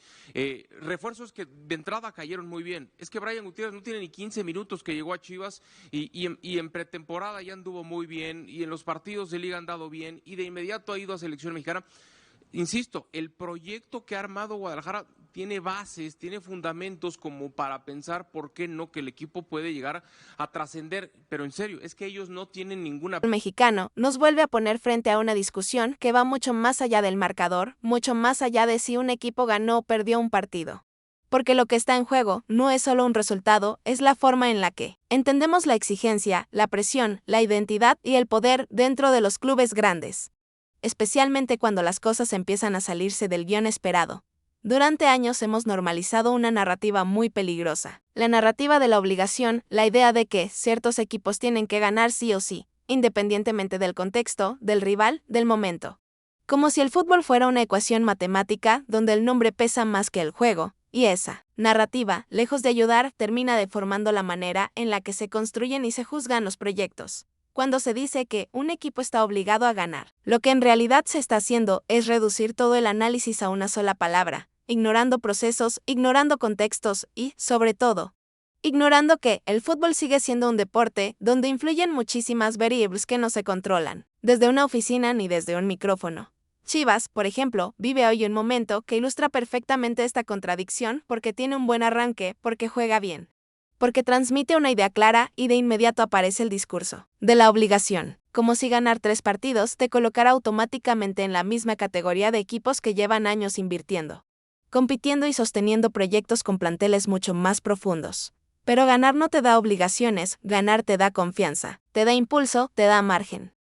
H: Refuerzos que de entrada cayeron muy bien. Es que Brian Gutiérrez no tiene ni 15 minutos que llegó a Chivas y en pretemporada ya anduvo muy bien y en los partidos de liga han dado bien y de inmediato ha ido a selección mexicana. Insisto, el proyecto que ha armado Guadalajara tiene bases, tiene fundamentos como para pensar por qué no que el equipo puede llegar a trascender, pero en serio, es que ellos no tienen ninguna...
I: El mexicano nos vuelve a poner frente a una discusión que va mucho más allá del marcador, mucho más allá de si un equipo ganó o perdió un partido. Porque lo que está en juego no es solo un resultado, es la forma en la que entendemos la exigencia, la presión, la identidad y el poder dentro de los clubes grandes. Especialmente cuando las cosas empiezan a salirse del guión esperado. Durante años hemos normalizado una narrativa muy peligrosa. La narrativa de la obligación, la idea de que ciertos equipos tienen que ganar sí o sí, independientemente del contexto, del rival, del momento. Como si el fútbol fuera una ecuación matemática donde el nombre pesa más que el juego, y esa narrativa, lejos de ayudar, termina deformando la manera en la que se construyen y se juzgan los proyectos. Cuando se dice que un equipo está obligado a ganar, lo que en realidad se está haciendo es reducir todo el análisis a una sola palabra, ignorando procesos, ignorando contextos y, sobre todo, ignorando que el fútbol sigue siendo un deporte donde influyen muchísimas variables que no se controlan, desde una oficina ni desde un micrófono. Chivas, por ejemplo, vive hoy un momento que ilustra perfectamente esta contradicción porque tiene un buen arranque, porque juega bien, porque transmite una idea clara y de inmediato aparece el discurso de la obligación, como si ganar 3 partidos te colocara automáticamente en la misma categoría de equipos que llevan años invirtiendo, compitiendo y sosteniendo proyectos con planteles mucho más profundos. Pero ganar no te da obligaciones, ganar te da confianza, te da impulso, te da margen.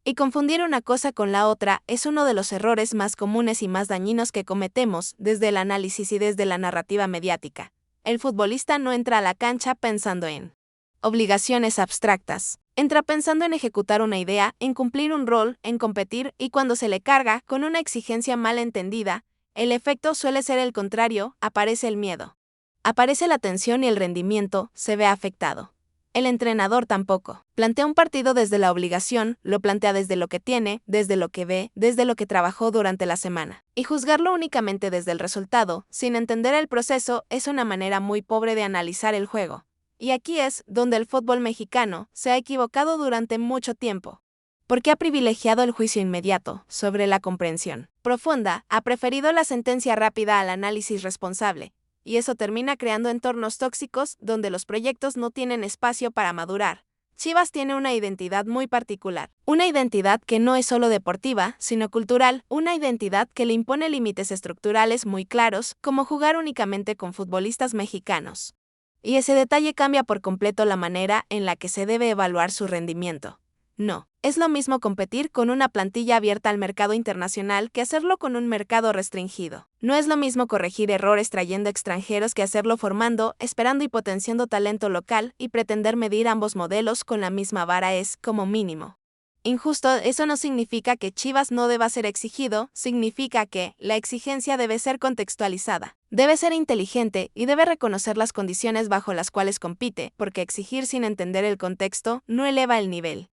I: Y confundir una cosa con la otra es uno de los errores más comunes y más dañinos que cometemos desde el análisis y desde la narrativa mediática. El futbolista no entra a la cancha pensando en obligaciones abstractas. Entra pensando en ejecutar una idea, en cumplir un rol, en competir, y cuando se le carga con una exigencia mal entendida, el efecto suele ser el contrario, aparece el miedo. Aparece la tensión y el rendimiento se ve afectado. El entrenador tampoco. Plantea un partido desde la obligación, lo plantea desde lo que tiene, desde lo que ve, desde lo que trabajó durante la semana. Y juzgarlo únicamente desde el resultado, sin entender el proceso, es una manera muy pobre de analizar el juego. Y aquí es donde el fútbol mexicano se ha equivocado durante mucho tiempo. Porque ha privilegiado el juicio inmediato sobre la comprensión profunda, ha preferido la sentencia rápida al análisis responsable. Y eso termina creando entornos tóxicos donde los proyectos no tienen espacio para madurar. Chivas tiene una identidad muy particular, una identidad que no es solo deportiva, sino cultural, una identidad que le impone límites estructurales muy claros, como jugar únicamente con futbolistas mexicanos. Y ese detalle cambia por completo la manera en la que se debe evaluar su rendimiento. No, es lo mismo competir con una plantilla abierta al mercado internacional que hacerlo con un mercado restringido. No es lo mismo corregir errores trayendo extranjeros que hacerlo formando, esperando y potenciando talento local, y pretender medir ambos modelos con la misma vara es, como mínimo, injusto. Eso no significa que Chivas no deba ser exigido, significa que la exigencia debe ser contextualizada. Debe ser inteligente y debe reconocer las condiciones bajo las cuales compite, porque exigir sin entender el contexto no eleva el nivel.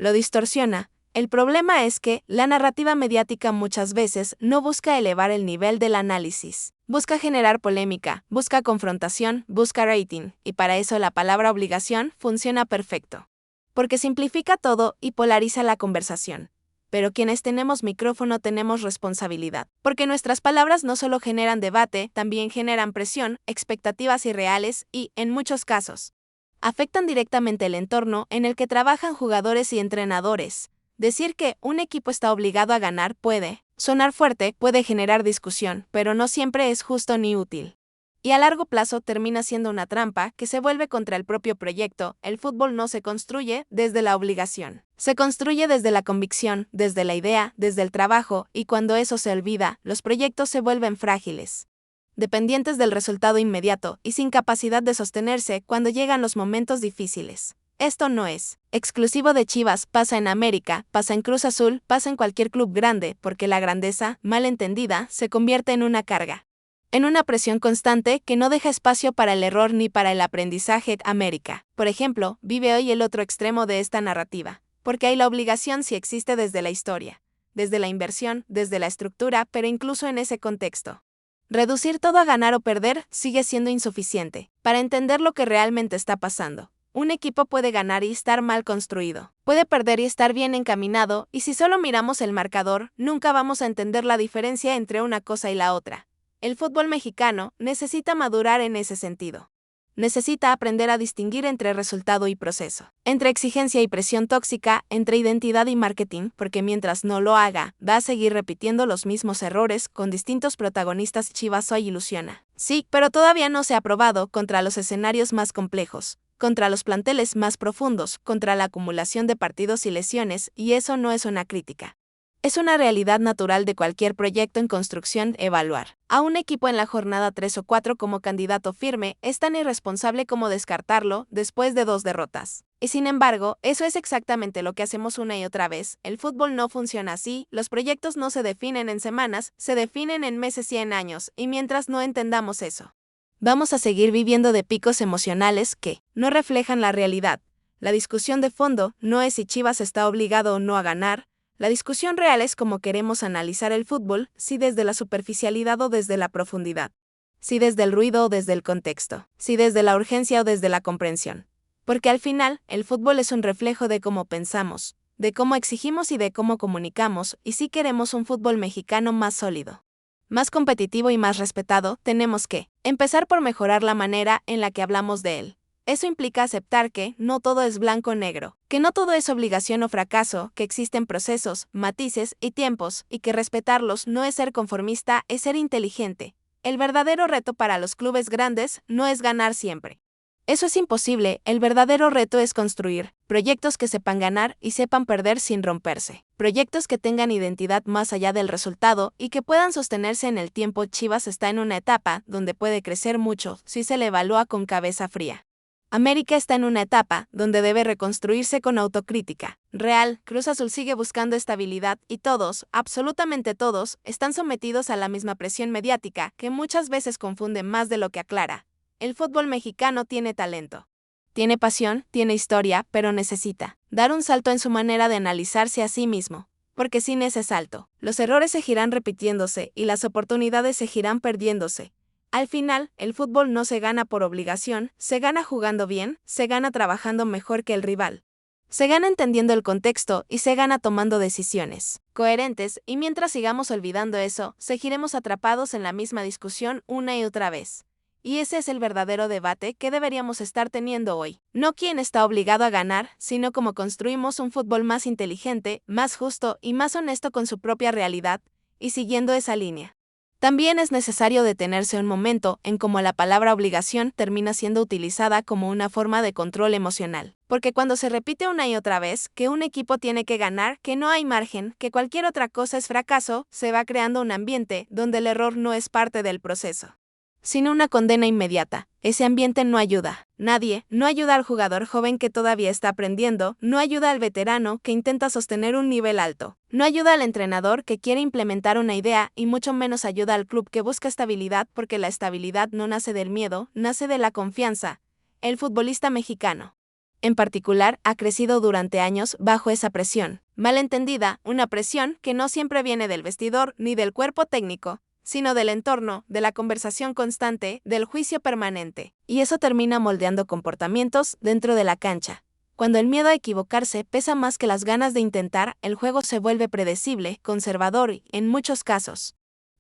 I: Lo distorsiona. El problema es que la narrativa mediática muchas veces no busca elevar el nivel del análisis. Busca generar polémica, busca confrontación, busca rating, y para eso la palabra obligación funciona perfecto. Porque simplifica todo y polariza la conversación. Pero quienes tenemos micrófono tenemos responsabilidad. Porque nuestras palabras no solo generan debate, también generan presión, expectativas irreales y, en muchos casos, afectan directamente el entorno en el que trabajan jugadores y entrenadores. Decir que un equipo está obligado a ganar puede sonar fuerte, puede generar discusión, pero no siempre es justo ni útil. Y a largo plazo termina siendo una trampa que se vuelve contra el propio proyecto. El fútbol no se construye desde la obligación. Se construye desde la convicción, desde la idea, desde el trabajo, y cuando eso se olvida, los proyectos se vuelven frágiles, dependientes del resultado inmediato y sin capacidad de sostenerse cuando llegan los momentos difíciles. Esto no es exclusivo de Chivas, pasa en América, pasa en Cruz Azul, pasa en cualquier club grande, porque la grandeza, mal entendida, se convierte en una carga. En una presión constante que no deja espacio para el error ni para el aprendizaje. América, por ejemplo, vive hoy el otro extremo de esta narrativa, porque hay la obligación si existe desde la historia, desde la inversión, desde la estructura, pero incluso en ese contexto. Reducir todo a ganar o perder sigue siendo insuficiente para entender lo que realmente está pasando. Un equipo puede ganar y estar mal construido, puede perder y estar bien encaminado, y si solo miramos el marcador, nunca vamos a entender la diferencia entre una cosa y la otra. El fútbol mexicano necesita madurar en ese sentido. Necesita aprender a distinguir entre resultado y proceso, entre exigencia y presión tóxica, entre identidad y marketing, porque mientras no lo haga, va a seguir repitiendo los mismos errores con distintos protagonistas. Chivas hoy ilusiona. Sí, pero todavía no se ha probado contra los escenarios más complejos, contra los planteles más profundos, contra la acumulación de partidos y lesiones, y eso no es una crítica. Es una realidad natural de cualquier proyecto en construcción. Evaluar a un equipo en la jornada 3 o 4 como candidato firme es tan irresponsable como descartarlo después de 2 derrotas. Y sin embargo, eso es exactamente lo que hacemos una y otra vez. El fútbol no funciona así, los proyectos no se definen en semanas, se definen en meses y en años, y mientras no entendamos eso, vamos a seguir viviendo de picos emocionales que no reflejan la realidad. La discusión de fondo no es si Chivas está obligado o no a ganar. La discusión real es cómo queremos analizar el fútbol, si desde la superficialidad o desde la profundidad, si desde el ruido o desde el contexto, si desde la urgencia o desde la comprensión. Porque al final, el fútbol es un reflejo de cómo pensamos, de cómo exigimos y de cómo comunicamos, y si queremos un fútbol mexicano más sólido, más competitivo y más respetado, tenemos que empezar por mejorar la manera en la que hablamos de él. Eso implica aceptar que no todo es blanco o negro, que no todo es obligación o fracaso, que existen procesos, matices y tiempos, y que respetarlos no es ser conformista, es ser inteligente. El verdadero reto para los clubes grandes no es ganar siempre. Eso es imposible, el verdadero reto es construir proyectos que sepan ganar y sepan perder sin romperse. Proyectos que tengan identidad más allá del resultado y que puedan sostenerse en el tiempo. Chivas está en una etapa donde puede crecer mucho si se le evalúa con cabeza fría. América está en una etapa donde debe reconstruirse con autocrítica real. Cruz Azul sigue buscando estabilidad y todos, absolutamente todos, están sometidos a la misma presión mediática que muchas veces confunde más de lo que aclara. El fútbol mexicano tiene talento, tiene pasión, tiene historia, pero necesita dar un salto en su manera de analizarse a sí mismo. Porque sin ese salto, los errores seguirán repitiéndose y las oportunidades seguirán perdiéndose. Al final, el fútbol no se gana por obligación, se gana jugando bien, se gana trabajando mejor que el rival. Se gana entendiendo el contexto y se gana tomando decisiones coherentes, y mientras sigamos olvidando eso, seguiremos atrapados en la misma discusión una y otra vez. Y ese es el verdadero debate que deberíamos estar teniendo hoy. No quién está obligado a ganar, sino cómo construimos un fútbol más inteligente, más justo y más honesto con su propia realidad, y siguiendo esa línea. También es necesario detenerse un momento en cómo la palabra obligación termina siendo utilizada como una forma de control emocional. Porque cuando se repite una y otra vez que un equipo tiene que ganar, que no hay margen, que cualquier otra cosa es fracaso, se va creando un ambiente donde el error no es parte del proceso, sino una condena inmediata. Ese ambiente no ayuda. Nadie, no ayuda al jugador joven que todavía está aprendiendo, no ayuda al veterano que intenta sostener un nivel alto, no ayuda al entrenador que quiere implementar una idea y mucho menos ayuda al club que busca estabilidad, porque la estabilidad no nace del miedo, nace de la confianza. El futbolista mexicano, en particular, ha crecido durante años bajo esa presión, mal entendida, una presión que no siempre viene del vestidor ni del cuerpo técnico, sino del entorno, de la conversación constante, del juicio permanente. Y eso termina moldeando comportamientos dentro de la cancha. Cuando el miedo a equivocarse pesa más que las ganas de intentar, el juego se vuelve predecible, conservador y, en muchos casos,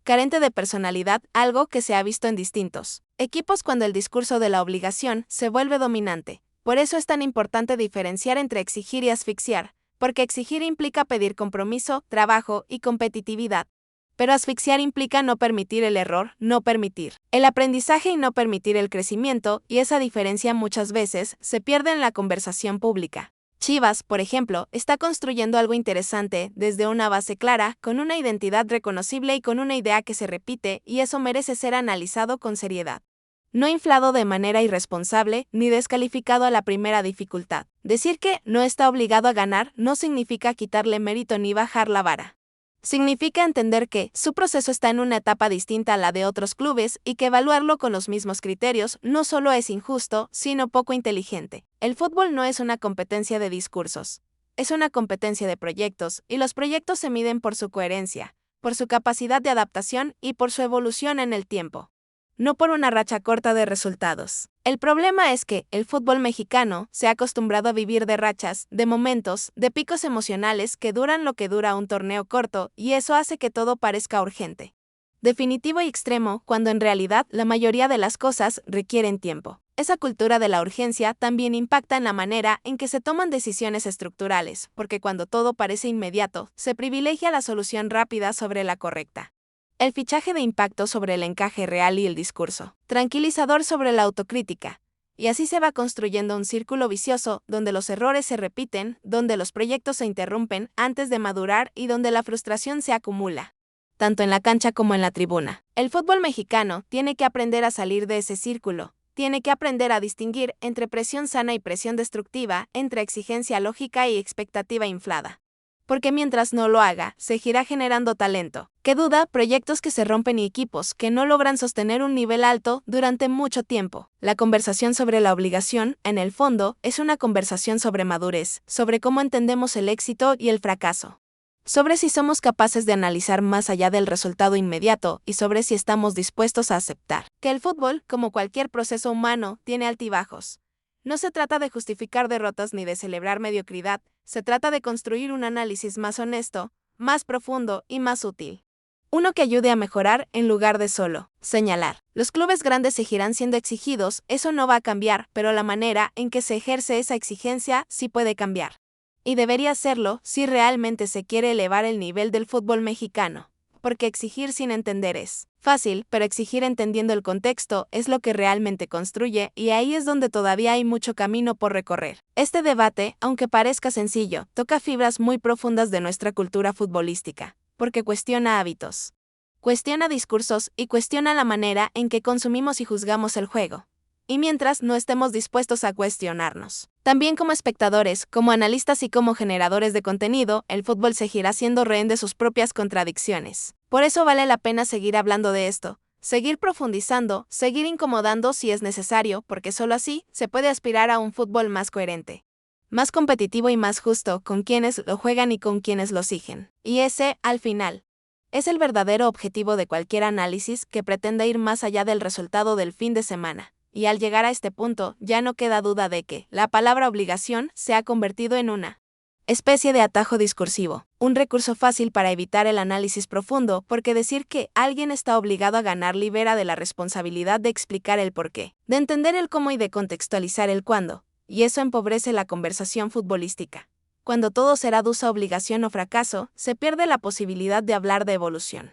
I: carente de personalidad, algo que se ha visto en distintos equipos cuando el discurso de la obligación se vuelve dominante. Por eso es tan importante diferenciar entre exigir y asfixiar, porque exigir implica pedir compromiso, trabajo y competitividad. Pero asfixiar implica no permitir el error, no permitir el aprendizaje y no permitir el crecimiento, y esa diferencia muchas veces se pierde en la conversación pública. Chivas, por ejemplo, está construyendo algo interesante desde una base clara, con una identidad reconocible y con una idea que se repite, y eso merece ser analizado con seriedad. No inflado de manera irresponsable ni descalificado a la primera dificultad. Decir que no está obligado a ganar no significa quitarle mérito ni bajar la vara. Significa entender que su proceso está en una etapa distinta a la de otros clubes y que evaluarlo con los mismos criterios no solo es injusto, sino poco inteligente. El fútbol no es una competencia de discursos. Es una competencia de proyectos, y los proyectos se miden por su coherencia, por su capacidad de adaptación y por su evolución en el tiempo, no por una racha corta de resultados. El problema es que el fútbol mexicano se ha acostumbrado a vivir de rachas, de momentos, de picos emocionales que duran lo que dura un torneo corto, y eso hace que todo parezca urgente, definitivo y extremo, cuando en realidad la mayoría de las cosas requieren tiempo. Esa cultura de la urgencia también impacta en la manera en que se toman decisiones estructurales, porque cuando todo parece inmediato, se privilegia la solución rápida sobre la correcta. El fichaje de impacto sobre el encaje real y el discurso, tranquilizador sobre la autocrítica. Y así se va construyendo un círculo vicioso donde los errores se repiten, donde los proyectos se interrumpen antes de madurar y donde la frustración se acumula, tanto en la cancha como en la tribuna. El fútbol mexicano tiene que aprender a salir de ese círculo. Tiene que aprender a distinguir entre presión sana y presión destructiva, entre exigencia lógica y expectativa inflada. Porque mientras no lo haga, seguirá generando talento que duda, proyectos que se rompen y equipos que no logran sostener un nivel alto durante mucho tiempo. La conversación sobre la obligación, en el fondo, es una conversación sobre madurez, sobre cómo entendemos el éxito y el fracaso, sobre si somos capaces de analizar más allá del resultado inmediato y sobre si estamos dispuestos a aceptar que el fútbol, como cualquier proceso humano, tiene altibajos. No se trata de justificar derrotas ni de celebrar mediocridad, se trata de construir un análisis más honesto, más profundo y más útil. Uno que ayude a mejorar en lugar de solo señalar. Los clubes grandes seguirán siendo exigidos, eso no va a cambiar, pero la manera en que se ejerce esa exigencia sí puede cambiar. Y debería hacerlo si realmente se quiere elevar el nivel del fútbol mexicano. Porque exigir sin entender es fácil, pero exigir entendiendo el contexto es lo que realmente construye, y ahí es donde todavía hay mucho camino por recorrer. Este debate, aunque parezca sencillo, toca fibras muy profundas de nuestra cultura futbolística, porque cuestiona hábitos, cuestiona discursos y cuestiona la manera en que consumimos y juzgamos el juego. Y mientras no estemos dispuestos a cuestionarnos, también como espectadores, como analistas y como generadores de contenido, el fútbol seguirá siendo rehén de sus propias contradicciones. Por eso vale la pena seguir hablando de esto, seguir profundizando, seguir incomodando si es necesario, porque solo así se puede aspirar a un fútbol más coherente, más competitivo y más justo con quienes lo juegan y con quienes lo siguen. Y ese, al final, es el verdadero objetivo de cualquier análisis que pretenda ir más allá del resultado del fin de semana. Y al llegar a este punto, ya no queda duda de que la palabra obligación se ha convertido en una especie de atajo discursivo, un recurso fácil para evitar el análisis profundo, porque decir que alguien está obligado a ganar libera de la responsabilidad de explicar el porqué, de entender el cómo y de contextualizar el cuándo, y eso empobrece la conversación futbolística. Cuando todo se reduce a obligación o fracaso, se pierde la posibilidad de hablar de evolución,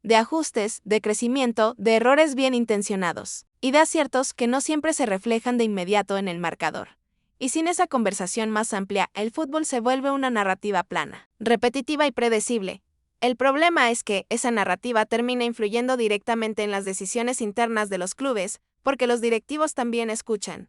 I: de ajustes, de crecimiento, de errores bien intencionados, y de aciertos que no siempre se reflejan de inmediato en el marcador. Y sin esa conversación más amplia, el fútbol se vuelve una narrativa plana, repetitiva y predecible. El problema es que esa narrativa termina influyendo directamente en las decisiones internas de los clubes, porque los directivos también escuchan,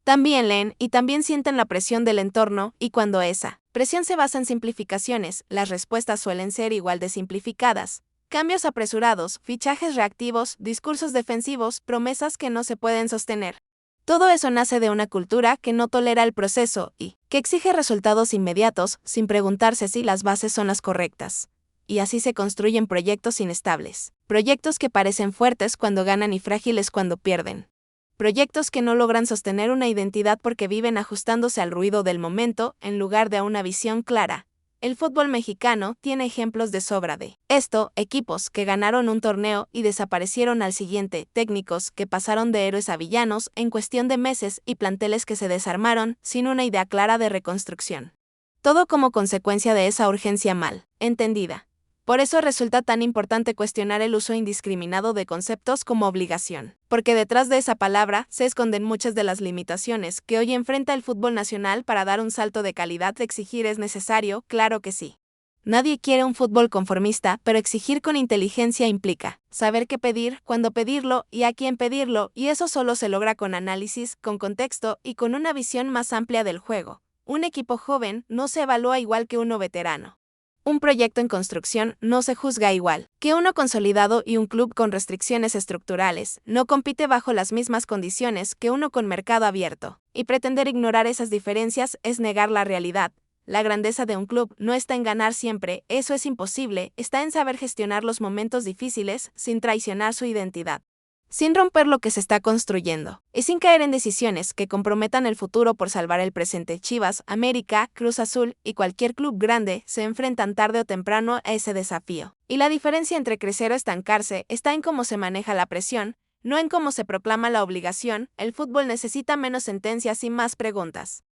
I: también leen y también sienten la presión del entorno, y cuando esa presión se basa en simplificaciones, las respuestas suelen ser igual de simplificadas. Cambios apresurados, fichajes reactivos, discursos defensivos, promesas que no se pueden sostener. Todo eso nace de una cultura que no tolera el proceso y que exige resultados inmediatos sin preguntarse si las bases son las correctas. Y así se construyen proyectos inestables, proyectos que parecen fuertes cuando ganan y frágiles cuando pierden. Proyectos que no logran sostener una identidad porque viven ajustándose al ruido del momento en lugar de a una visión clara. El fútbol mexicano tiene ejemplos de sobra de esto: equipos que ganaron un torneo y desaparecieron al siguiente, técnicos que pasaron de héroes a villanos en cuestión de meses y planteles que se desarmaron sin una idea clara de reconstrucción. Todo como consecuencia de esa urgencia mal entendida. Por eso resulta tan importante cuestionar el uso indiscriminado de conceptos como obligación, porque detrás de esa palabra se esconden muchas de las limitaciones que hoy enfrenta el fútbol nacional. Para dar un salto de calidad, exigir es necesario, claro que sí. Nadie quiere un fútbol conformista, pero exigir con inteligencia implica saber qué pedir, cuándo pedirlo y a quién pedirlo, y eso solo se logra con análisis, con contexto y con una visión más amplia del juego. Un equipo joven no se evalúa igual que uno veterano. Un proyecto en construcción no se juzga igual que uno consolidado, y un club con restricciones estructurales no compite bajo las mismas condiciones que uno con mercado abierto. Y pretender ignorar esas diferencias es negar la realidad. La grandeza de un club no está en ganar siempre, eso es imposible, está en saber gestionar los momentos difíciles sin traicionar su identidad, sin romper lo que se está construyendo, y sin caer en decisiones que comprometan el futuro por salvar el presente. Chivas, América, Cruz Azul y cualquier club grande se enfrentan tarde o temprano a ese desafío. Y la diferencia entre crecer o estancarse está en cómo se maneja la presión, no en cómo se proclama la obligación. El fútbol necesita menos sentencias y más preguntas.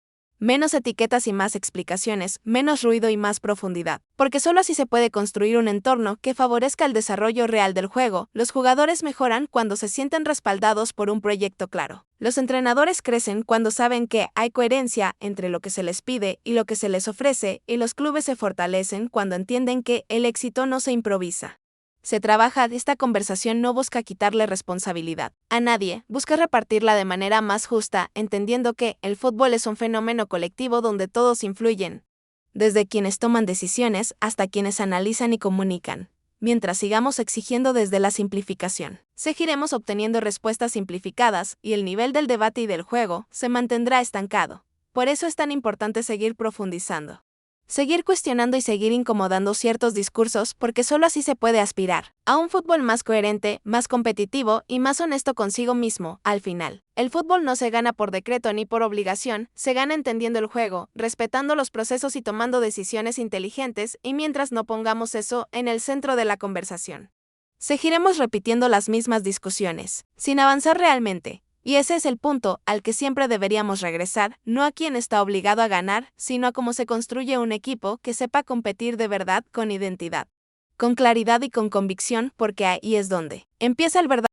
I: Menos etiquetas y más explicaciones, menos ruido y más profundidad, porque solo así se puede construir un entorno que favorezca el desarrollo real del juego. Los jugadores mejoran cuando se sienten respaldados por un proyecto claro. Los entrenadores crecen cuando saben que hay coherencia entre lo que se les pide y lo que se les ofrece, y los clubes se fortalecen cuando entienden que el éxito no se improvisa. Se trabaja. Esta conversación no busca quitarle responsabilidad a nadie, busca repartirla de manera más justa, entendiendo que el fútbol es un fenómeno colectivo donde todos influyen, desde quienes toman decisiones hasta quienes analizan y comunican. Mientras sigamos exigiendo desde la simplificación, seguiremos obteniendo respuestas simplificadas, y el nivel del debate y del juego se mantendrá estancado. Por eso es tan importante seguir profundizando, seguir cuestionando y seguir incomodando ciertos discursos, porque solo así se puede aspirar a un fútbol más coherente, más competitivo y más honesto consigo mismo. Al final, el fútbol no se gana por decreto ni por obligación, se gana entendiendo el juego, respetando los procesos y tomando decisiones inteligentes, y mientras no pongamos eso en el centro de la conversación, seguiremos repitiendo las mismas discusiones, sin avanzar realmente. Y ese es el punto al que siempre deberíamos regresar, no a quién está obligado a ganar, sino a cómo se construye un equipo que sepa competir de verdad, con identidad, con claridad y con convicción, porque ahí es donde empieza el verdadero